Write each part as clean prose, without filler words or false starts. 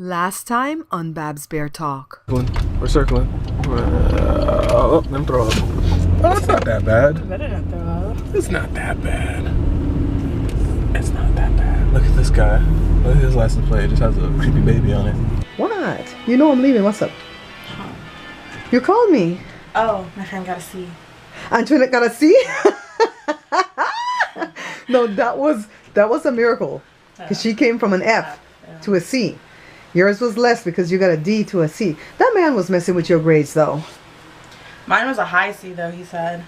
Last time on Babs Bear Talk. We're circling. Oh, let him throw up. Oh, it's not that bad. Better not throw up. It's not that bad. It's not that bad. Look at this guy. Look at his license plate. It just has a creepy baby on it. What? You know I'm leaving. What's up? Huh. You called me. Oh, my friend got a C. Antoinette got a C? No, that was a miracle. Because she came from an F to a C. Yours was less because you got a D to a C. That man was messing with your grades, though. Mine was a high C, though, he said.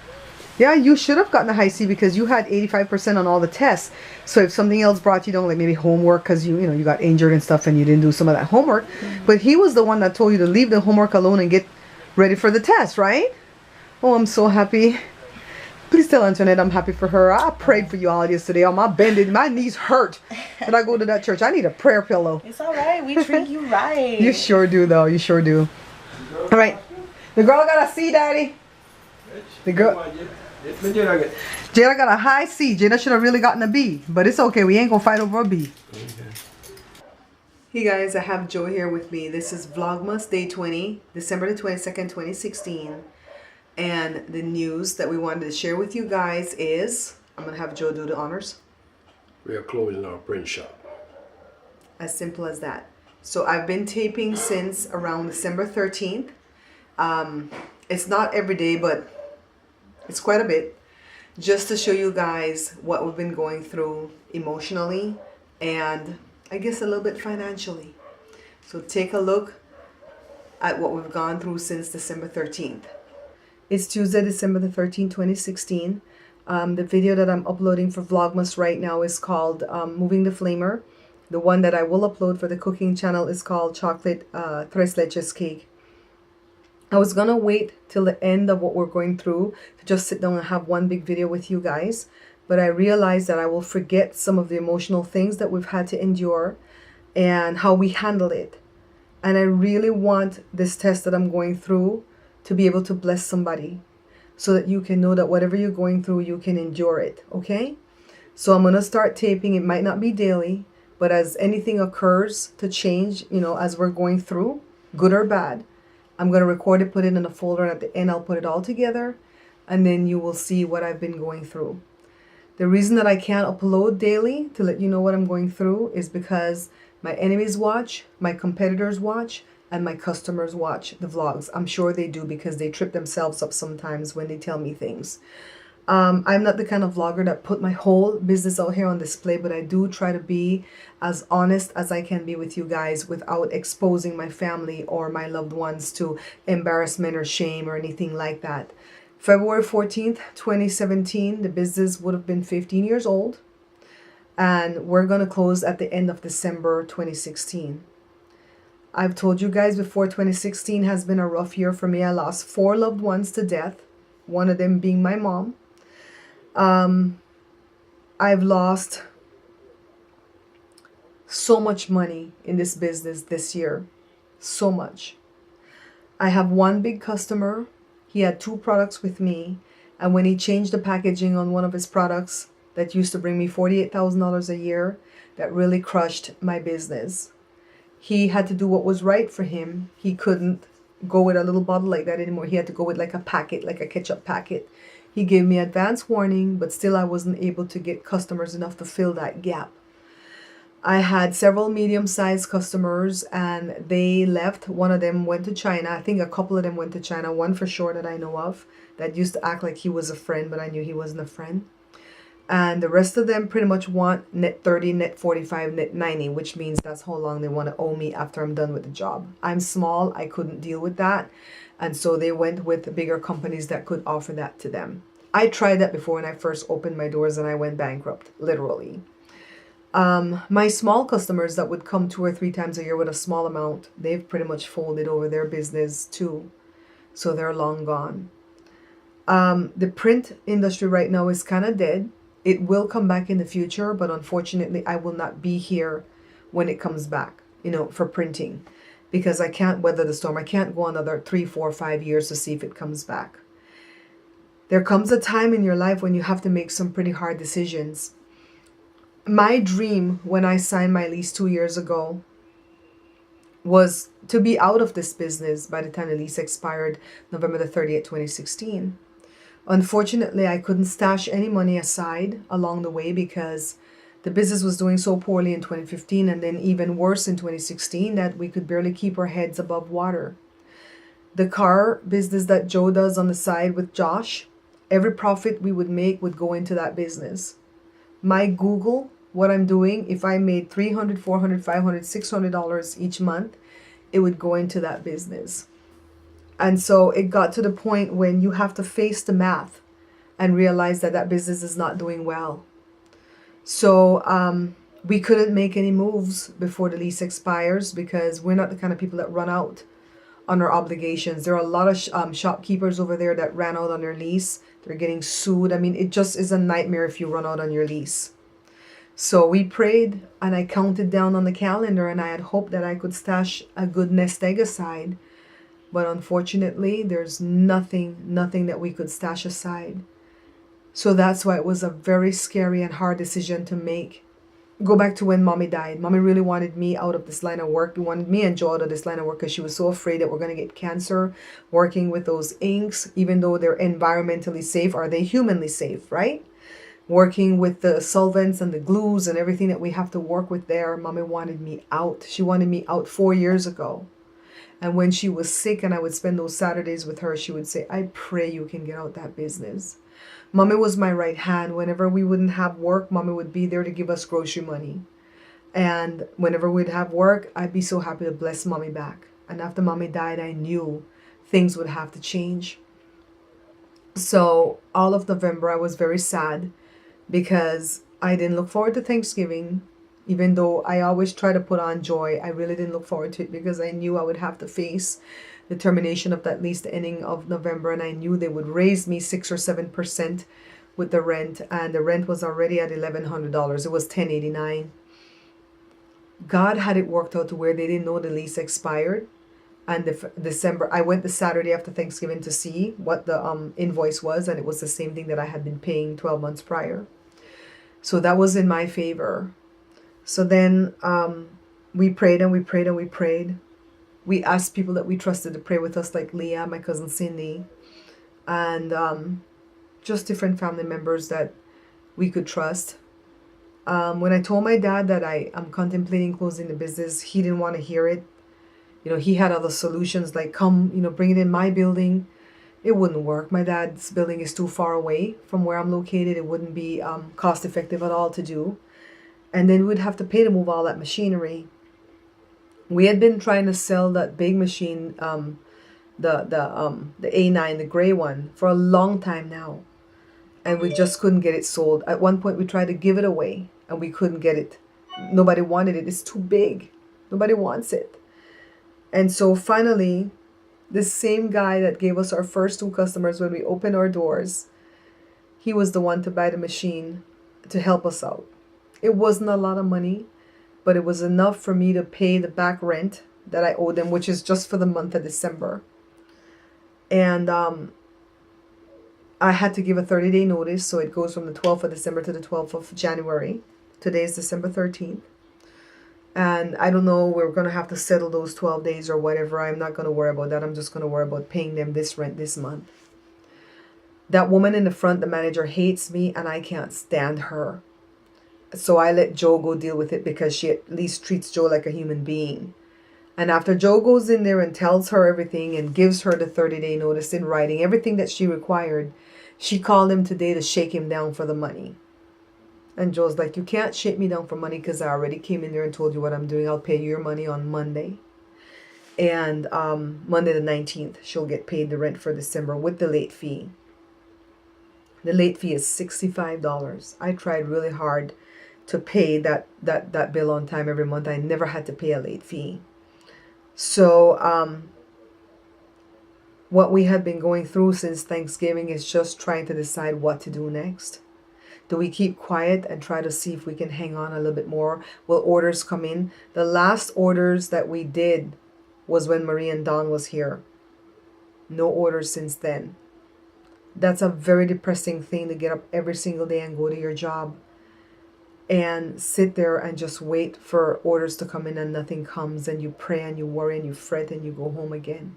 Yeah, you should have gotten a high C because you had 85% on all the tests. So if something else brought you down, like maybe homework because you got injured and stuff and you didn't do some of that homework. Mm-hmm. But he was the one that told you to leave the homework alone and get ready for the test, right? Oh, I'm so happy. Please tell Antoinette I'm happy for her. I prayed for you all yesterday on my bended. My knees hurt when I go to that church. I need a prayer pillow. It's all right. We treat you right. You sure do, though. You sure do. All right. The girl got a C, Daddy. The girl. Jada got a high C. Jada should have really gotten a B. But it's okay. We ain't going to fight over a B. Hey, guys. I have Joe here with me. This is Vlogmas Day 20, December the 22nd, 2016. And the news that we wanted to share with you guys is, I'm going to have Joe do the honors. We are closing our print shop. As simple as that. So I've been taping since around December 13th. It's not every day, but it's quite a bit. Just to show you guys what we've been going through emotionally and I guess a little bit financially. So take a look at what we've gone through since December 13th. It's Tuesday, December the 13th, 2016. The video that I'm uploading for Vlogmas right now is called Moving the Flamer. The one that I will upload for the cooking channel is called Chocolate Tres Leches Cake. I was going to wait till the end of what we're going through to just sit down and have one big video with you guys. But I realized that I will forget some of the emotional things that we've had to endure and how we handle it. And I really want this test that I'm going through to be able to bless somebody so that you can know that whatever you're going through, you can endure it, okay? So I'm going to start taping. It might not be daily, but as anything occurs to change, as we're going through, good or bad, I'm going to record it, put it in a folder, and at the end, I'll put it all together, and then you will see what I've been going through. The reason that I can't upload daily to let you know what I'm going through is because my enemies watch, my competitors watch, and my customers watch the vlogs. I'm sure they do because they trip themselves up sometimes when they tell me things. I'm not the kind of vlogger that put my whole business out here on display, but I do try to be as honest as I can be with you guys without exposing my family or my loved ones to embarrassment or shame or anything like that. February 14th, 2017, the business would have been 15 years old, and we're going to close at the end of December 2016. I've told you guys before, 2016 has been a rough year for me. I lost 4 loved ones to death, one of them being my mom. I've lost so much money in this business this year. So much. I have one big customer. He had 2 products with me. And when he changed the packaging on one of his products that used to bring me $48,000 a year, that really crushed my business. He had to do what was right for him. He couldn't go with a little bottle like that anymore. He had to go with like a packet, like a ketchup packet. He gave me advance warning, but still I wasn't able to get customers enough to fill that gap. I had several medium-sized customers and they left. One of them went to China. I think a couple of them went to China. One for sure that I know of that used to act like he was a friend, but I knew he wasn't a friend. And the rest of them pretty much want net 30, net 45, net 90, which means that's how long they want to owe me after I'm done with the job. I'm small. I couldn't deal with that. And so they went with the bigger companies that could offer that to them. I tried that before when I first opened my doors and I went bankrupt, literally. My small customers that would come 2 or 3 times a year with a small amount, they've pretty much folded over their business too. So they're long gone. The print industry right now is kind of dead. It will come back in the future, but unfortunately, I will not be here when it comes back, for printing, because I can't weather the storm. I can't go another 3, 4, 5 years to see if it comes back. There comes a time in your life when you have to make some pretty hard decisions. My dream when I signed my lease 2 years ago was to be out of this business by the time the lease expired November the 30th, 2016. Unfortunately, I couldn't stash any money aside along the way because the business was doing so poorly in 2015 and then even worse in 2016 that we could barely keep our heads above water. The car business that Joe does on the side with Josh, every profit we would make would go into that business. My Google, what I'm doing, if I made $300, $400, $500, $600 each month, it would go into that business. And so it got to the point when you have to face the math and realize that that business is not doing well. So we couldn't make any moves before the lease expires because we're not the kind of people that run out on our obligations. There are a lot of shopkeepers over there that ran out on their lease. They're getting sued. I mean, it just is a nightmare if you run out on your lease. So we prayed and I counted down on the calendar and I had hoped that I could stash a good nest egg aside. But unfortunately, there's nothing that we could stash aside. So that's why it was a very scary and hard decision to make. Go back to when Mommy died. Mommy really wanted me out of this line of work. She wanted me and Joe out of this line of work because she was so afraid that we're going to get cancer working with those inks, even though they're environmentally safe. Are they humanly safe, right? Working with the solvents and the glues and everything that we have to work with there. Mommy wanted me out. She wanted me out 4 years ago. And when she was sick and I would spend those Saturdays with her, she would say, I pray you can get out that business. Mommy was my right hand. Whenever we wouldn't have work, Mommy would be there to give us grocery money. And whenever we'd have work, I'd be so happy to bless Mommy back. And after Mommy died, I knew things would have to change. So all of November, I was very sad because I didn't look forward to Thanksgiving. Even though I always try to put on joy, I really didn't look forward to it because I knew I would have to face the termination of that lease the ending of November, and I knew they would raise me 6 or 7% with the rent, and the rent was already at $1,100. It was $1,089. God had it worked out to where they didn't know the lease expired, and December I went the Saturday after Thanksgiving to see what the invoice was, and it was the same thing that I had been paying 12 months prior. So that was in my favor. So then we prayed and we prayed and we prayed. We asked people that we trusted to pray with us, like Leah, my cousin Cindy, and just different family members that we could trust. When I told my dad that I am contemplating closing the business, he didn't want to hear it. You know, he had other solutions like come, bring it in my building. It wouldn't work. My dad's building is too far away from where I'm located. It wouldn't be cost effective at all to do. And then we'd have to pay to move all that machinery. We had been trying to sell that big machine, the A9, the gray one, for a long time now. And we just couldn't get it sold. At one point we tried to give it away and we couldn't get it. Nobody wanted it. It's too big. Nobody wants it. And so finally, this same guy that gave us our first 2 customers when we opened our doors, he was the one to buy the machine to help us out. It wasn't a lot of money, but it was enough for me to pay the back rent that I owed them, which is just for the month of December. And I had to give a 30-day notice, so it goes from the 12th of December to the 12th of January. Today is December 13th. And I don't know, we're going to have to settle those 12 days or whatever. I'm not going to worry about that. I'm just going to worry about paying them this rent this month. That woman in the front, the manager, hates me and I can't stand her. So I let Joe go deal with it because she at least treats Joe like a human being. And after Joe goes in there and tells her everything and gives her the 30-day notice in writing, everything that she required, she called him today to shake him down for the money. And Joe's like, you can't shake me down for money because I already came in there and told you what I'm doing. I'll pay you your money on Monday. And Monday the 19th, she'll get paid the rent for December with the late fee. The late fee is $65. I tried really hard to pay that bill on time every month. I never had to pay a late fee. So what we have been going through since Thanksgiving is just trying to decide what to do next. Do we keep quiet and try to see if we can hang on a little bit more? Will orders come in? The last orders that we did was when Marie and Dawn was here. No orders since then. That's a very depressing thing to get up every single day and go to your job and sit there and just wait for orders to come in and nothing comes, and you pray and you worry and you fret and you go home again.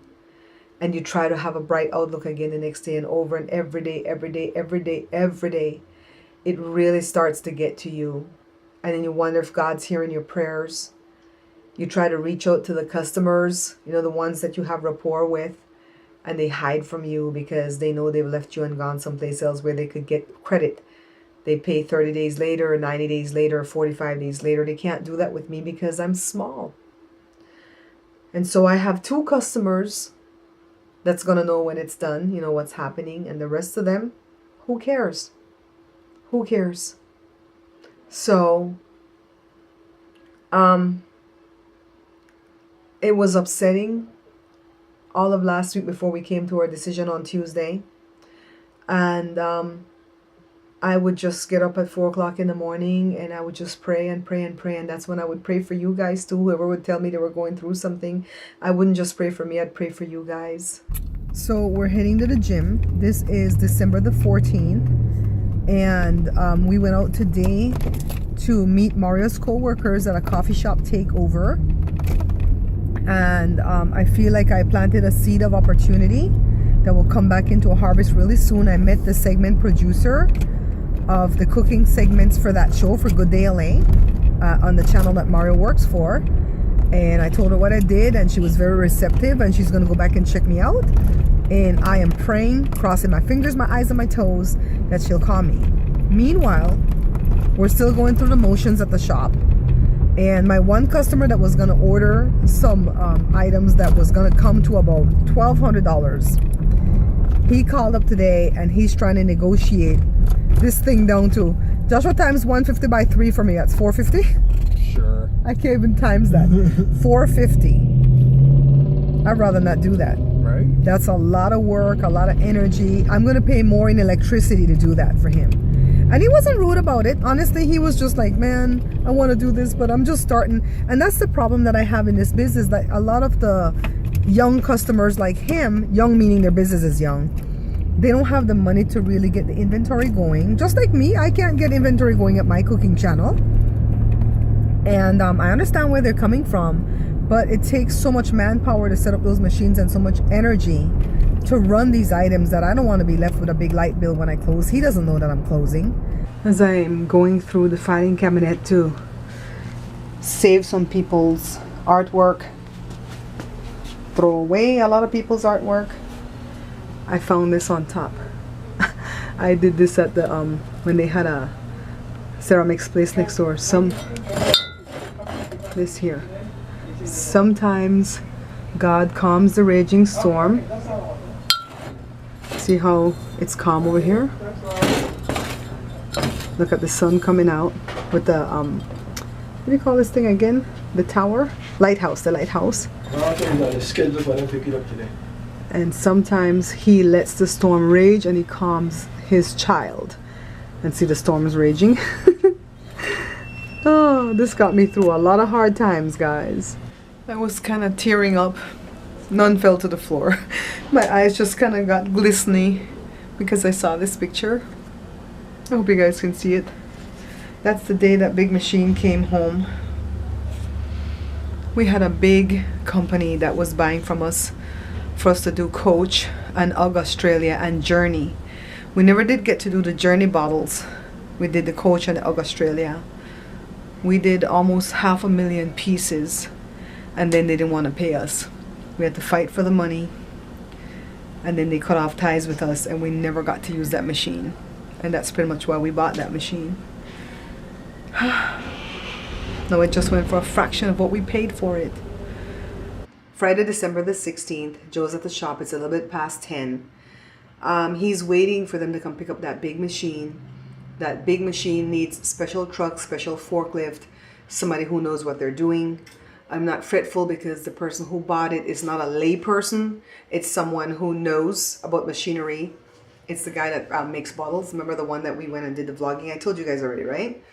And you try to have a bright outlook again the next day, and over and every day, every day, every day, every day, it really starts to get to you. And then you wonder if God's hearing your prayers. You try to reach out to the customers, you know, the ones that you have rapport with, and they hide from you because they know they've left you and gone someplace else where they could get credit. They pay 30 days later, 90 days later, 45 days later. They can't do that with me because I'm small. And so I have 2 customers that's going to know when it's done, you know, what's happening. And the rest of them, who cares? Who cares? So, it was upsetting all of last week before we came to our decision on Tuesday. And I would just get up at 4 o'clock in the morning and I would just pray and pray and pray. And that's when I would pray for you guys too. Whoever would tell me they were going through something, I wouldn't just pray for me, I'd pray for you guys. So we're heading to the gym. This is December the 14th. And we went out today to meet Mario's co-workers at a coffee shop takeover. And I feel like I planted a seed of opportunity that will come back into a harvest really soon. I met the segment producer of the cooking segments for that show for Good Day LA on the channel that Mario works for. And I told her what I did and she was very receptive, and she's going to go back and check me out. And I am praying, crossing my fingers, my eyes, and my toes that she'll call me. Meanwhile, we're still going through the motions at the shop. And my one customer that was going to order some items that was going to come to about $1,200, he called up today and he's trying to negotiate this thing down to Joshua times 150 by 3 for me. That's 450. Sure. I can't even times that. 450. I'd rather not do that. Right? That's a lot of work, a lot of energy. I'm going to pay more in electricity to do that for him. And he wasn't rude about it. Honestly, he was just like, man, I want to do this, but I'm just starting. And that's the problem that I have in this business, that a lot of the young customers like him, young meaning their business is young, they don't have the money to really get the inventory going. Just like me, I can't get inventory going at my cooking channel. And I understand where they're coming from, but it takes so much manpower to set up those machines and so much energy to run these items that I don't want to be left with a big light bill when I close. He doesn't know that I'm closing. As I'm going through the filing cabinet to save some people's artwork, throw away a lot of people's artwork, I found this on top. I did this at the when they had a ceramics place next door. This here. Sometimes God calms the raging storm. See how it's calm over here? Look at the sun coming out with the what do you call this thing again? The tower? Lighthouse, the lighthouse. And sometimes he lets the storm rage and he calms his child. And see, the storm is raging. Oh, this got me through a lot of hard times, guys. I was kind of tearing up. None fell to the floor. My eyes just kind of got glistening because I saw this picture. I hope you guys can see it. That's the day that big machine came home. We had a big company that was buying from us for us to do Coach and UGG Australia and Journey. We never did get to do the Journey bottles. We did the Coach and the UGG Australia. We did almost 500,000 pieces, and then they didn't want to pay us. We had to fight for the money, and then they cut off ties with us, and we never got to use that machine. And that's pretty much why we bought that machine. No, it just went for a fraction of what we paid for it. Friday, December the 16th, Joe's at the shop. It's a little bit past 10. He's waiting for them to come pick up that big machine. That big machine needs special truck, special forklift, somebody who knows what they're doing. I'm not fretful because the person who bought it is not a lay person. It's someone who knows about machinery. It's the guy that makes bottles. Remember the one that we went and did the vlogging? I told you guys already, right?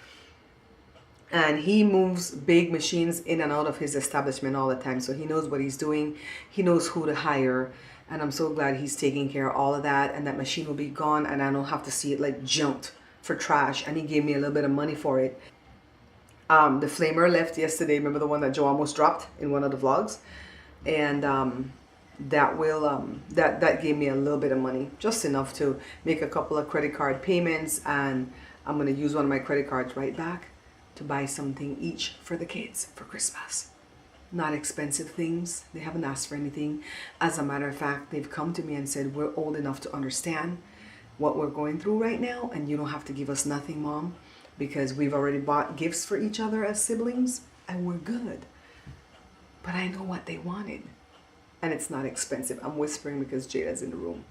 And he moves big machines in and out of his establishment all the time. So he knows what he's doing. He knows who to hire. And I'm so glad he's taking care of all of that. And that machine will be gone and I don't have to see it like junked for trash. And he gave me a little bit of money for it. The flamer left yesterday. Remember the one that Joe almost dropped in one of the vlogs? And that gave me a little bit of money, just enough to make a couple of credit card payments, and I'm gonna use one of my credit cards right back to buy something each for the kids for Christmas. Not expensive things. They haven't asked for anything. As a matter of fact, they've come to me and said, we're old enough to understand what we're going through right now, and you don't have to give us nothing, Mom, because we've already bought gifts for each other as siblings, and we're good. But I know what they wanted, and it's not expensive. I'm whispering because Jada's in the room.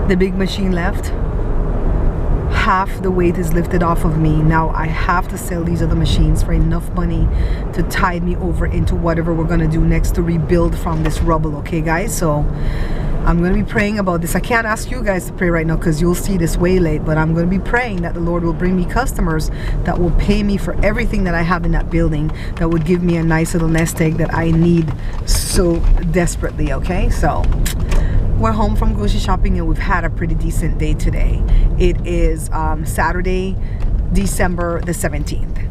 The big machine left. Half the weight is lifted off of me. Now I have to sell these other machines for enough money to tide me over into whatever we're gonna do next to rebuild from this rubble, okay guys? So I'm gonna be praying about this. I can't ask you guys to pray right now because you'll see this way late, but I'm gonna be praying that the Lord will bring me customers that will pay me for everything that I have in that building, that would give me a nice little nest egg that I need so desperately, okay? So we're home from grocery shopping and we've had a pretty decent day today. It is Saturday, December the 17th.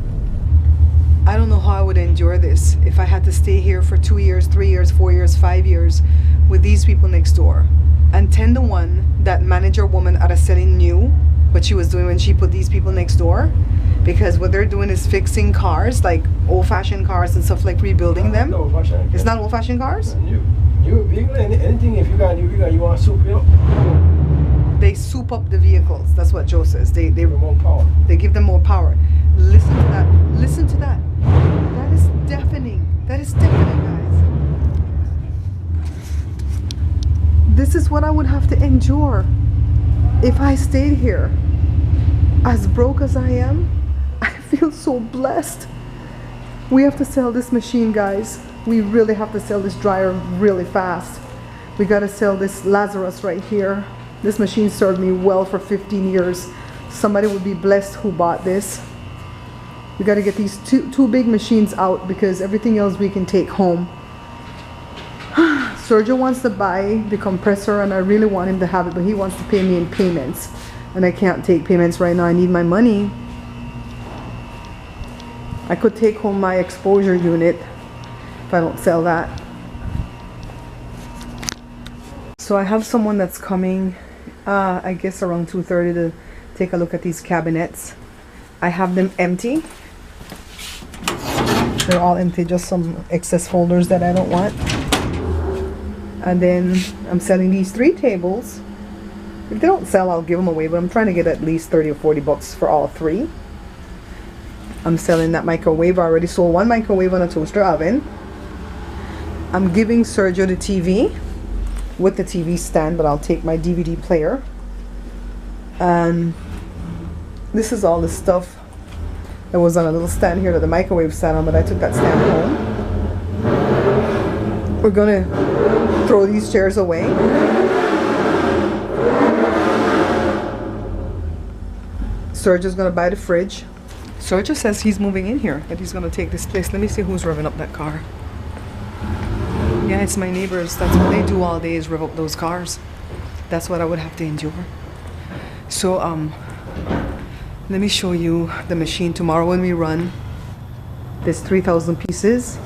I don't know how I would endure this if I had to stay here for 2 years, 3 years, 4 years, 5 years with these people next door. And 10 to 1, that manager woman at a selling knew what she was doing when she put these people next door, because what they're doing is fixing cars, like old-fashioned cars and stuff, like rebuilding them. It's not old-fashioned cars? New vehicle, anything, if you got a new vehicle, you want to soup it up. They soup up the vehicles. That's what Joe says. They Give them more power. They give them more power. Listen to that. Listen to that. That is deafening. That is deafening, guys. This is what I would have to endure if I stayed here. As broke as I am, I feel so blessed. We have to sell this machine, guys. We really have to sell this dryer really fast. We got to sell this Lazarus right here. This machine served me well for 15 years. Somebody would be blessed who bought this. We got to get these two big machines out because everything else we can take home. Sergio wants to buy the compressor and I really want him to have it, but he wants to pay me in payments. And I can't take payments right now. I need my money. I could take home my exposure unit if I don't sell that. So I have someone that's coming, I guess around 2:30 to take a look at these cabinets. I have them empty. They're all empty, just some excess folders that I don't want. And then I'm selling these 3 tables. If they don't sell, I'll give them away, but I'm trying to get at least 30 or 40 bucks for all 3. I'm selling that microwave. I already sold 1 microwave and a toaster oven. I'm giving Sergio the TV with the TV stand, but I'll take my DVD player. And this is all the stuff that was on a little stand here that the microwave sat on, but I took that stand home. We're gonna throw these chairs away. Sergio's gonna buy the fridge. Sergio says he's moving in here, that he's gonna take this place. Let me see who's revving up that car. Yeah, it's my neighbors. That's what they do all day, is rev up those cars. That's what I would have to endure. So let me show you the machine tomorrow when we run. There's 3,000 pieces.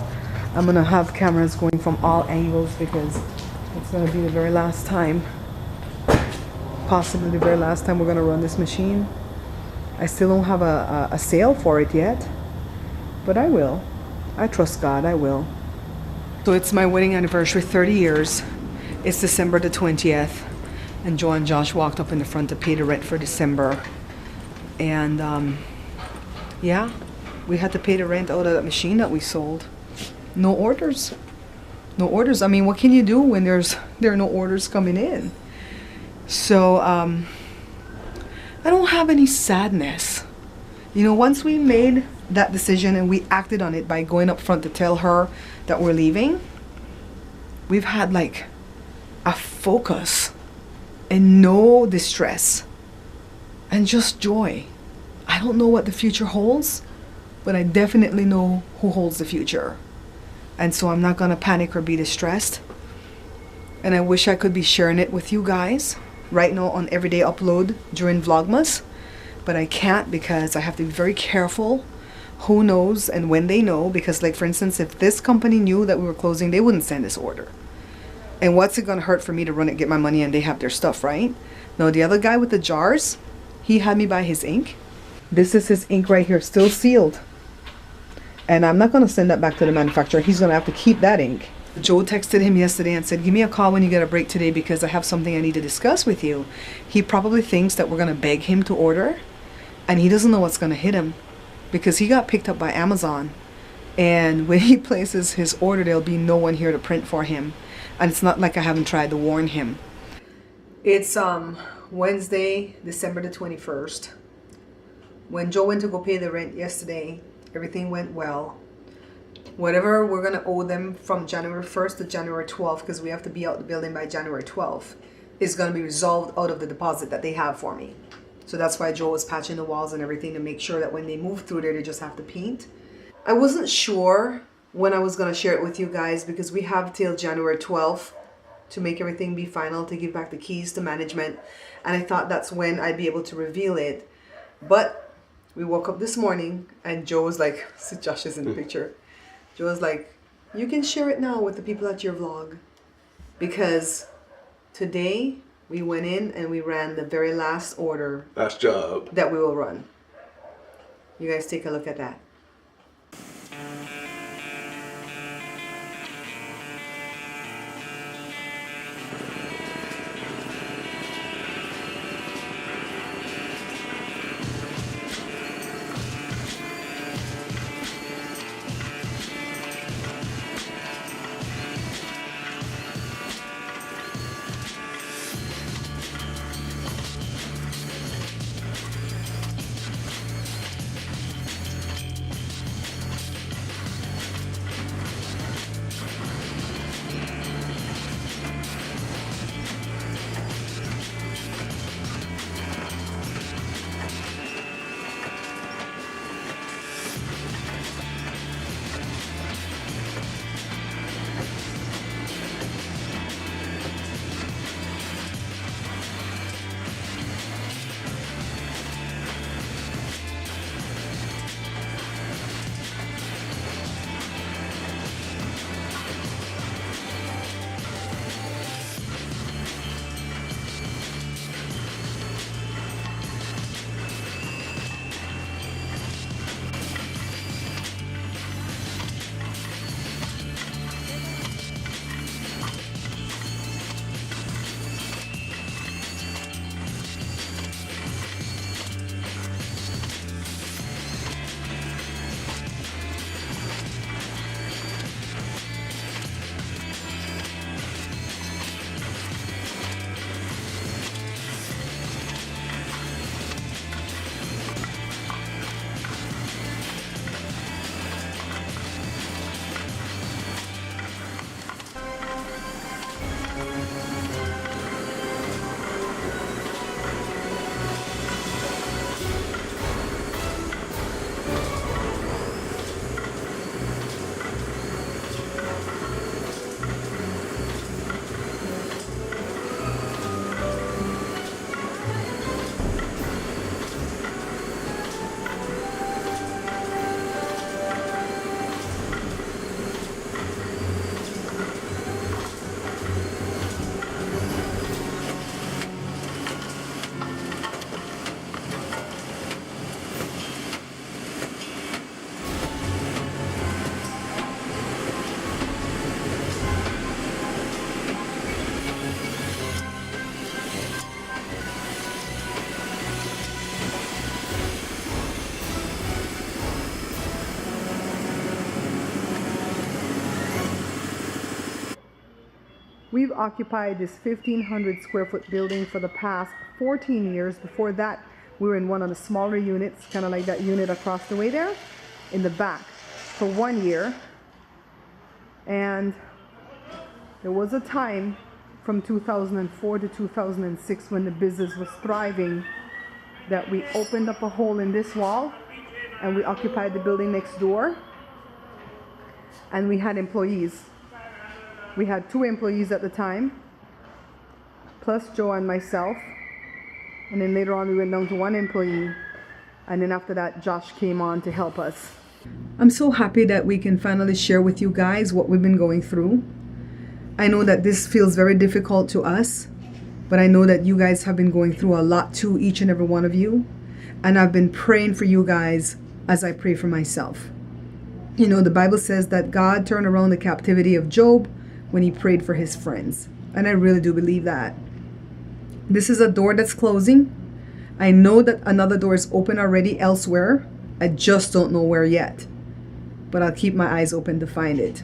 I'm gonna have cameras going from all angles because it's gonna be the very last time, possibly the very last time we're gonna run this machine. I still don't have a sale for it yet, but I will. I trust God, I will. So it's my wedding anniversary, 30 years. It's December the 20th, and Joe and Josh walked up in the front to pay the rent for December. And yeah, we had to pay the rent out of that machine that we sold. No orders. No orders. I mean, what can you do when there are no orders coming in? So I don't have any sadness. You know, once we made that decision and we acted on it by going up front to tell her that we're leaving, we've had like a focus and no distress and just joy. I don't know what the future holds, but I definitely know who holds the future. And so I'm not gonna panic or be distressed. And I wish I could be sharing it with you guys right now on everyday upload during Vlogmas, but I can't because I have to be very careful Who knows and when they know, because like for instance, if this company knew that we were closing, they wouldn't send this order. And what's it gonna hurt for me to run it, get my money, and they have their stuff, right? No, the other guy with the jars, he had me buy his ink. This is his ink right here, still sealed. And I'm not gonna send that back to the manufacturer. He's gonna have to keep that ink. Joe texted him yesterday and said, give me a call when you get a break today because I have something I need to discuss with you. He probably thinks that we're gonna beg him to order, and he doesn't know what's gonna hit him because he got picked up by Amazon. And when he places his order, there'll be no one here to print for him. And it's not like I haven't tried to warn him. It's Wednesday, December the 21st. When Joe went to go pay the rent yesterday, everything went well. Whatever we're gonna owe them from January 1st to January 12th, because we have to be out the building by January 12th, is gonna be resolved out of the deposit that they have for me. So that's why Joe was patching the walls and everything to make sure that when they move through there, they just have to paint. I wasn't sure when I was gonna share it with you guys because we have till January 12th to make everything be final, to give back the keys to management. And I thought that's when I'd be able to reveal it. But we woke up this morning and Joe was like, see, Josh is in the picture. Joe was like, you can share it now with the people at your vlog. Because today we went in and we ran the very last order. Last job. That we will run. You guys take a look at that. We've occupied this 1,500 square foot building for the past 14 years. Before that, we were in one of the smaller units, kind of like that unit across the way there, in the back, for 1 year. And there was a time from 2004 to 2006 when the business was thriving that we opened up a hole in this wall and we occupied the building next door, and we had employees. We had 2 employees at the time, plus Joe and myself. And then later on we went down to 1 employee. And then after that, Josh came on to help us. I'm so happy that we can finally share with you guys what we've been going through. I know that this feels very difficult to us, but I know that you guys have been going through a lot too, each and every one of you. And I've been praying for you guys as I pray for myself. You know, the Bible says that God turned around the captivity of Job when he prayed for his friends. And I really do believe that. This is a door that's closing. I know that another door is open already elsewhere. I just don't know where yet. But I'll keep my eyes open to find it.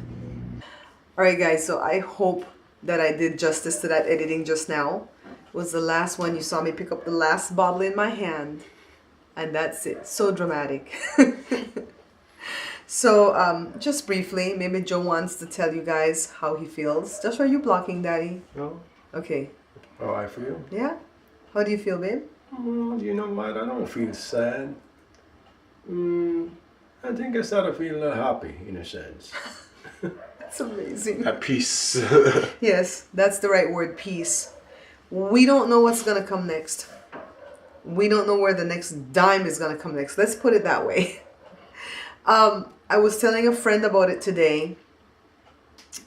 Alright guys, so I hope that I did justice to that editing just now. It was the last one. You saw me pick up the last bottle in my hand. And that's it. So dramatic. So, just briefly, maybe Joe wants to tell you guys how he feels. Just are you blocking, Daddy? No? Okay. How I feel? Yeah? How do you feel, babe? You know what? I don't feel sad. I think I started feeling a little happy, in a sense. That's amazing. At peace. Yes, that's the right word, peace. We don't know what's going to come next. We don't know where the next dime is going to come next. Let's put it that way. I was telling a friend about it today,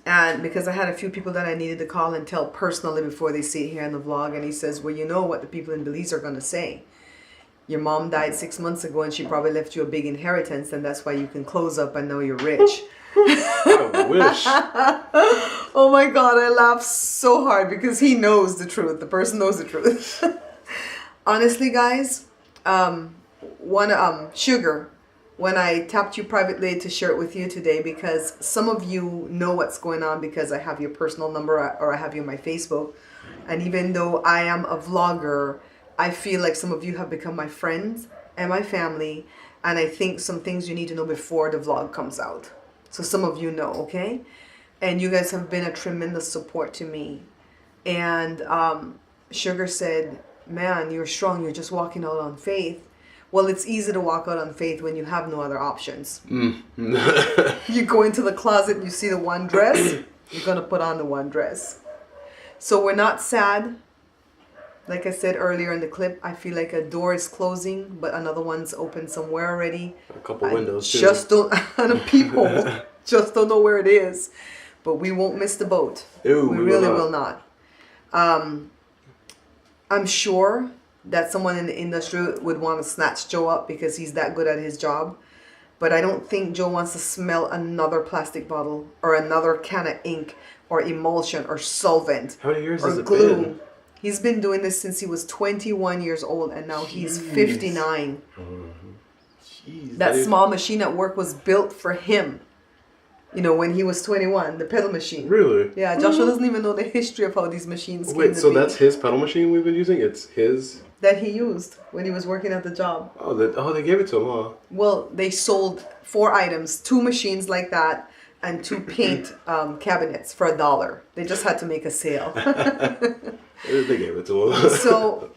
and because I had a few people that I needed to call and tell personally before they see it here in the vlog, and he says, well, you know what the people in Belize are going to say. Your mom died 6 months ago and she probably left you a big inheritance, and that's why you can close up and know you're rich. I wish. Oh my God, I laugh so hard because he knows the truth. The person knows the truth. Honestly, guys, Sugar, when I tapped you privately to share it with you today, because some of you know what's going on because I have your personal number or I have you on my Facebook. And even though I am a vlogger, I feel like some of you have become my friends and my family. And I think some things you need to know before the vlog comes out. So some of you know, okay? And you guys have been a tremendous support to me. And Sugar said, man, you're strong. You're just walking out on faith. Well, it's easy to walk out on faith when you have no other options. You go into the closet and you see the one dress, you're going to put on the one dress. So we're not sad. Like I said earlier in the clip, I feel like a door is closing, but another one's open somewhere already. A couple windows too. Just don't, and a peephole. Just don't know where it is. But we won't miss the boat. Ew, we really will not. I'm sure that someone in the industry would want to snatch Joe up because he's that good at his job. But I don't think Joe wants to smell another plastic bottle or another can of ink or emulsion or solvent. How many years or has it glue. been? He's been doing this since he was 21 years old, and now he's 59. Jeez, That small machine at work was built for him. You know, when he was 21, the pedal machine. Really? Yeah, Joshua doesn't even know the history of how these machines came Wait, to so be. that's his pedal machine we've been using? It's his? That he used when he was working at the job. Oh, they gave it to him, huh? Well, they sold 4 items, 2 machines like that, and 2 paint cabinets for $1. They just had to make a sale. They gave it to him.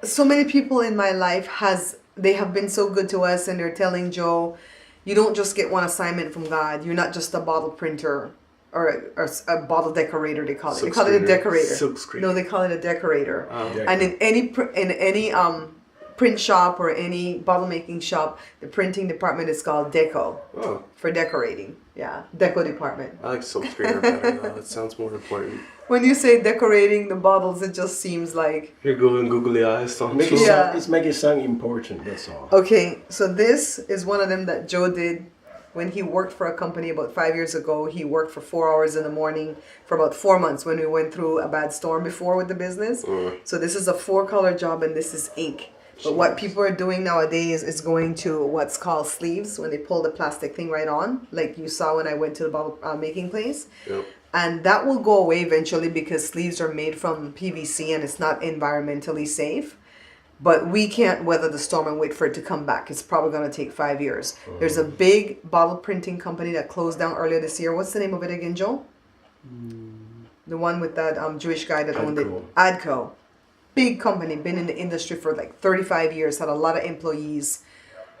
So many people in my life they have been so good to us, and they're telling Joe, you don't just get one assignment from God. You're not just a bottle printer or a bottle decorator. They call it. They call it a decorator. Silk screen. No, they call it a decorator. Oh. And in any print shop or any bottle making shop, the printing department is called deco. Oh. For decorating. Yeah, deco department. I like silk screener better though. That sounds more important. When you say decorating the bottles, it just seems like... You're going googly eyes, don't Make you? it Yeah. sound, it's make it sound important, that's all. Okay, so this is one of them that Joe did when he worked for a company about 5 years ago. He worked for 4 hours in the morning for about 4 months when we went through a bad storm before with the business. So this is a 4-color job, and this is ink. But what people are doing nowadays is going to what's called sleeves, when they pull the plastic thing right on, like you saw when I went to the bottle making place. Yep. And that will go away eventually because sleeves are made from PVC and it's not environmentally safe. But we can't weather the storm and wait for it to come back. It's probably going to take 5 years. There's a big bottle printing company that closed down earlier this year. What's the name of it again, Joe? The one with that Jewish guy that owned it. Adco. Big company, been in the industry for like 35 years, had a lot of employees.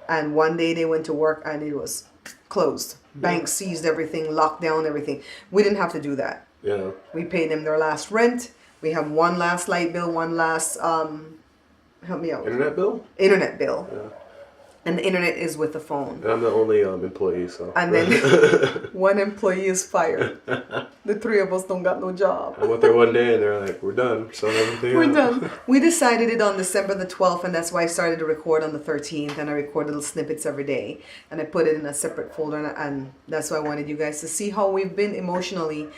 And one day they went to work and it was closed. Banks seized everything, locked down everything. We didn't have to do that. Yeah. We paid them their last rent. We have one last light bill, one last, help me out. Internet bill? Internet bill. Yeah. and the internet is with the phone. And I'm the only employee, so. And then one employee is fired. The three of us don't got no job. I went there one day and they're like, we're done. Selling everything We're out. done. We decided it on December the 12th, and that's why I started to record on the 13th, and I record little snippets every day, and I put it in a separate folder, and that's why I wanted you guys to see how we've been emotionally.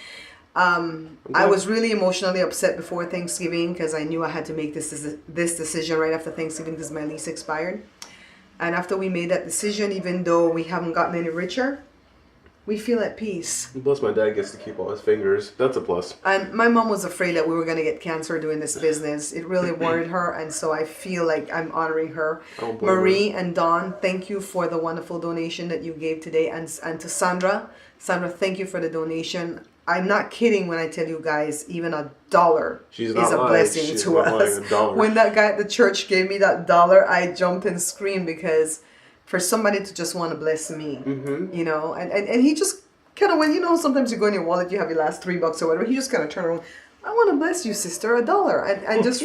I was really emotionally upset before Thanksgiving because I knew I had to make this decision right after Thanksgiving because my lease expired. And after we made that decision, even though we haven't gotten any richer, we feel at peace. Plus, my dad gets to keep all his fingers. That's a plus. And my mom was afraid that we were going to get cancer doing this business. It really worried her, and so I feel like I'm honoring her. Marie and Dawn, thank you for the wonderful donation that you gave today. And to Sandra, thank you for the donation. I'm not kidding when I tell you guys, even $1 is a blessing to us. When that guy at the church gave me that $1, I jumped and screamed because for somebody to just want to bless me, you know, and he just kind of went, you know, sometimes you go in your wallet, you have your last $3 or whatever. He just kind of turned around. I want to bless you, sister, $1. And just,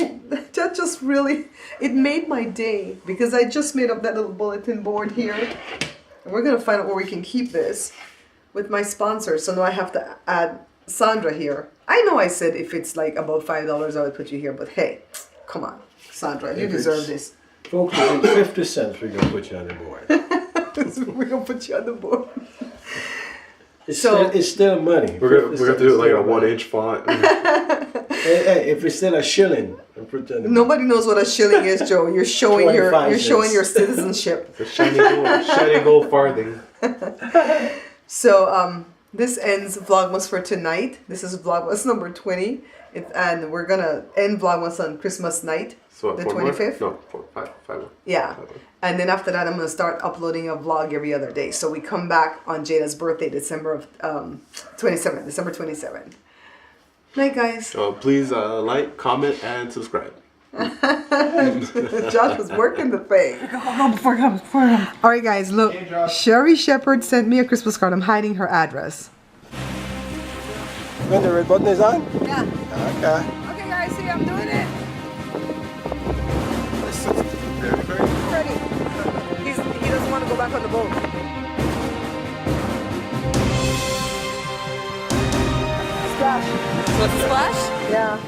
that just really, it made my day because I just made up that little bulletin board here. And we're going to find out where we can keep this with my sponsor. So now I have to add Sandra here. I know I said if it's like above $5, I would put you here, but hey, come on, Sandra, you deserve this. Folks, within 50 cents, we're going to put you on the board. We're going to put you on the board. It's still money. We're going to have to do it like a 1-inch font. Hey, if it's still a shilling, I'm pretending. Nobody knows what a shilling is, Joe. You're showing your citizenship. The shiny gold farthing. So this ends Vlogmas for tonight. This is Vlogmas number 20. And we're going to end Vlogmas on Christmas night, So what, the 25th? 25th. No, 5. Yeah. And then after that, I'm going to start uploading a vlog every other day. So we come back on Jada's birthday, December 27th. Night, guys. Please like, comment, and subscribe. Josh was working the thing. Go before it comes. All right, guys, look. Sherry Shepherd sent me a Christmas card. I'm hiding her address. When the red button is on? Yeah. Okay. Okay, guys, see, I'm doing it. Ready. He doesn't want to go back on the boat. Splash. What's the splash? Yeah.